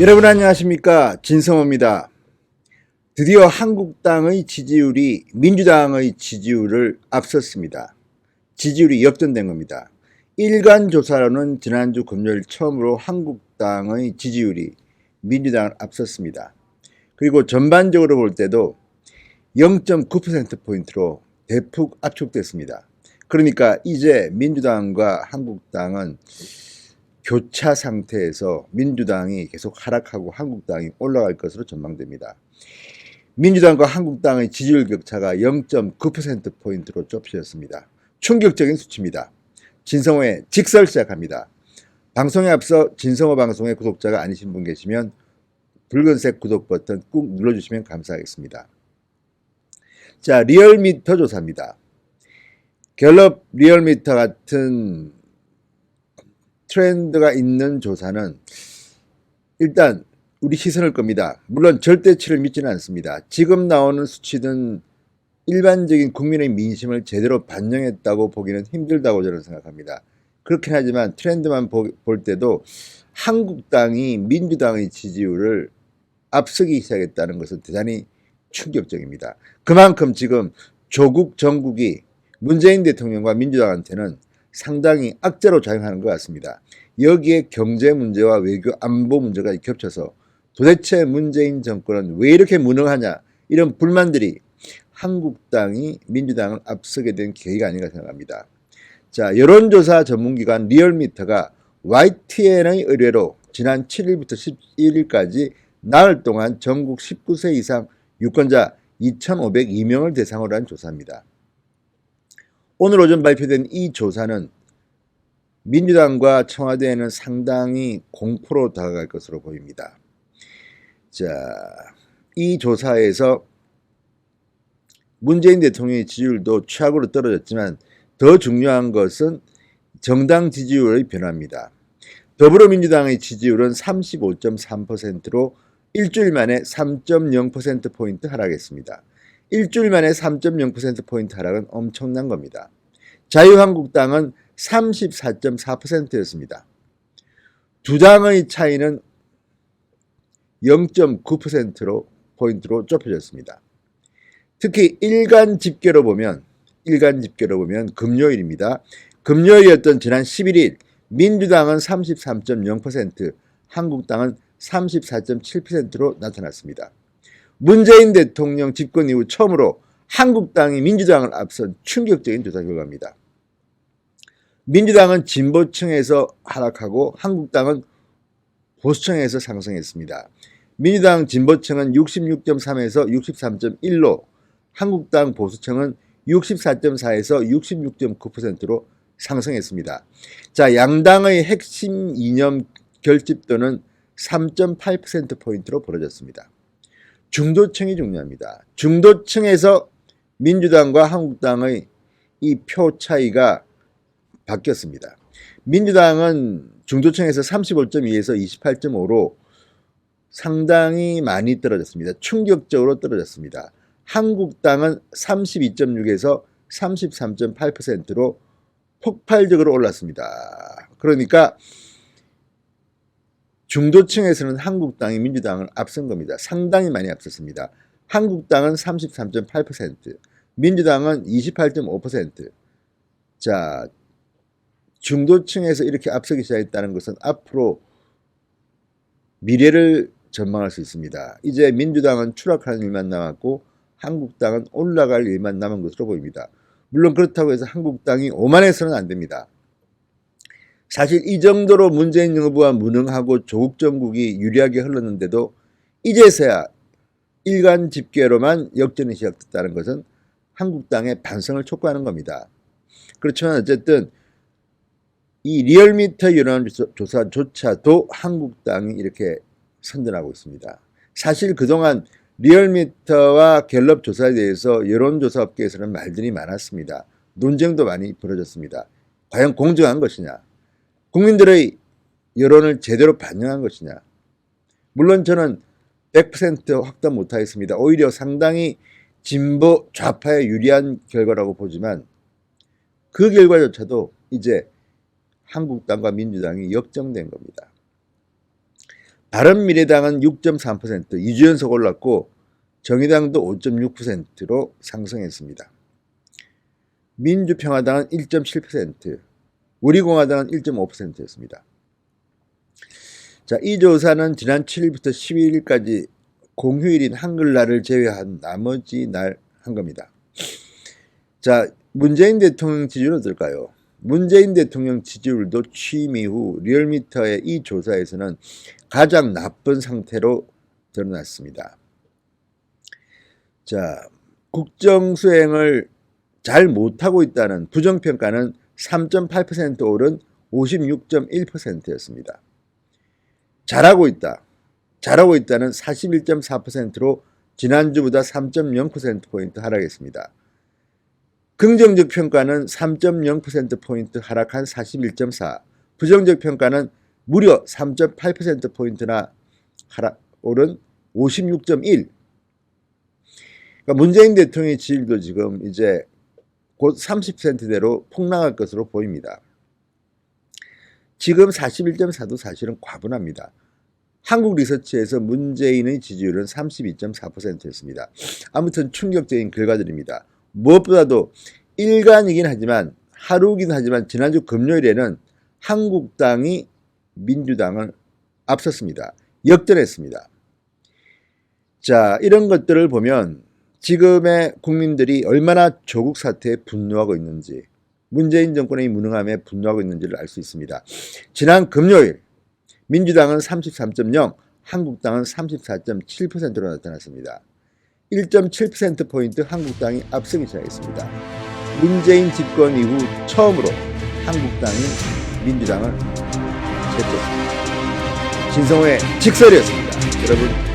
여러분 안녕하십니까, 진성호입니다. 드디어 한국당의 지지율이 민주당의 지지율을 앞섰습니다. 지지율이 역전된 겁니다. 일간 조사로는 지난주 금요일 처음으로 한국당의 지지율이 민주당을 앞섰습니다. 그리고 전반적으로 볼 때도 0.9%포인트로 대폭 압축됐습니다. 그러니까 이제 민주당과 한국당은 교차 상태에서 민주당이 계속 하락하고 한국당이 올라갈 것으로 전망됩니다. 민주당과 한국당의 지지율 격차가 0.9%포인트로 좁혀졌습니다. 충격적인 수치입니다. 진성호의 직설 시작합니다. 방송에 앞서 진성호 방송의 구독자가 아니신 분 계시면 붉은색 구독 버튼 꾹 눌러주시면 감사하겠습니다. 자, 리얼미터 조사입니다. 갤럽 리얼미터 같은 트렌드가 있는 조사는 일단 우리 시선을 겁니다. 물론 절대치를 믿지는 않습니다. 지금 나오는 수치는 일반적인 국민의 민심을 제대로 반영했다고 보기는 힘들다고 저는 생각합니다. 그렇긴 하지만 트렌드만 볼 때도 한국당이 민주당의 지지율을 앞서기 시작했다는 것은 대단히 충격적입니다. 그만큼 지금 조국 정국이 문재인 대통령과 민주당한테는 상당히 악재로 작용하는 것 같습니다. 여기에 경제 문제와 외교 안보 문제가 겹쳐서 도대체 문재인 정권은 왜 이렇게 무능하냐, 이런 불만들이 한국당이 민주당을 앞서게 된 계기가 아닌가 생각합니다. 자, 여론조사 전문기관 리얼미터가 YTN의 의뢰로 지난 7일부터 11일까지 나흘 동안 전국 19세 이상 유권자 2,502명을 대상으로 한 조사입니다. 오늘 오전 발표된 이 조사는 민주당과 청와대에는 상당히 공포로 다가갈 것으로 보입니다. 자, 이 조사에서 문재인 대통령의 지지율도 최악으로 떨어졌지만 더 중요한 것은 정당 지지율의 변화입니다. 더불어민주당의 지지율은 35.3%로 일주일 만에 3.0%포인트 하락했습니다. 일주일 만에 3.0%포인트 하락은 엄청난 겁니다. 자유한국당은 34.4%였습니다. 두 당의 차이는 0.9%로 포인트로 좁혀졌습니다. 특히 일간 집계로 보면 금요일입니다. 금요일이었던 지난 11일 민주당은 33.0%, 한국당은 34.7%로 나타났습니다. 문재인 대통령 집권 이후 처음으로 한국당이 민주당을 앞선 충격적인 조사 결과입니다. 민주당은 진보층에서 하락하고 한국당은 보수층에서 상승했습니다. 민주당 진보층은 66.3에서 63.1로, 한국당 보수층은 64.4에서 66.9%로 상승했습니다. 자, 양당의 핵심 이념 결집도는 3.8%포인트로 벌어졌습니다. 중도층이 중요합니다. 중도층에서 민주당과 한국당의 이 표 차이가 바뀌었습니다. 민주당은 중도층에서 35.2에서 28.5로 상당히 많이 떨어졌습니다. 충격적으로 떨어졌습니다. 한국당은 32.6에서 33.8%로 폭발적으로 올랐습니다. 그러니까 중도층에서는 한국당이 민주당을 앞선 겁니다. 상당히 많이 앞섰습니다. 한국당은 33.8%, 민주당은 28.5%. 자, 중도층에서 이렇게 앞서기 시작했다는 것은 앞으로 미래를 전망할 수 있습니다. 이제 민주당은 추락하는 일만 남았고 한국당은 올라갈 일만 남은 것으로 보입니다. 물론 그렇다고 해서 한국당이 오만해서는 안 됩니다. 사실 이 정도로 문재인 정부가 무능하고 조국 정국이 유리하게 흘렀는데도 이제서야 일간 집계로만 역전이 시작됐다는 것은 한국당의 반성을 촉구하는 겁니다. 그렇지만 어쨌든 이 리얼미터 여론조사조차도 한국당이 이렇게 선전하고 있습니다. 사실 그동안 리얼미터와 갤럽 조사에 대해서 여론조사 업계에서는 말들이 많았습니다. 논쟁도 많이 벌어졌습니다. 과연 공정한 것이냐? 국민들의 여론을 제대로 반영한 것이냐? 물론 저는 100% 확답 못하겠습니다. 오히려 상당히 진보 좌파에 유리한 결과라고 보지만 그 결과조차도 이제 한국당과 민주당이 역정된 겁니다. 바른미래당은 6.3%, 2주 연속 올랐고 정의당도 5.6%로 상승했습니다. 민주평화당은 1.7%, 우리공화당은 1.5%였습니다. 자, 이 조사는 지난 7일부터 12일까지 공휴일인 한글날을 제외한 나머지 날 한 겁니다. 자, 문재인 대통령 지지율은 어떨까요? 문재인 대통령 지지율도 취임 이후 리얼미터의 이 조사에서는 가장 나쁜 상태로 드러났습니다. 자, 국정 수행을 잘 못하고 있다는 부정평가는 3.8% 오른 56.1%였습니다. 잘하고 있다는 41.4%로 지난주보다 3.0%포인트 하락했습니다. 긍정적 평가는 3.0%포인트 하락한 41.4%, 부정적 평가는 무려 3.8%포인트나 오른 56.1%. 그러니까 문재인 대통령의 지지율도 지금 이제 곧 30%대로 폭락할 것으로 보입니다. 지금 41.4도 사실은 과분합니다. 한국 리서치에서 문재인의 지지율은 32.4%였습니다. 아무튼 충격적인 결과들입니다. 무엇보다도 일간이긴 하지만 하루긴 하지만 지난주 금요일에는 한국당이 민주당을 앞섰습니다. 역전했습니다. 자, 이런 것들을 보면 지금의 국민들이 얼마나 조국 사태에 분노하고 있는지, 문재인 정권의 무능함에 분노하고 있는지를 알 수 있습니다. 지난 금요일 민주당은 33.0, 한국당은 34.7%로 나타났습니다. 1.7%포인트 한국당이 앞서기 시작했습니다. 문재인 집권 이후 처음으로 한국당이 민주당을 제쳤습니다. 신성호의 직설이었습니다. 여러분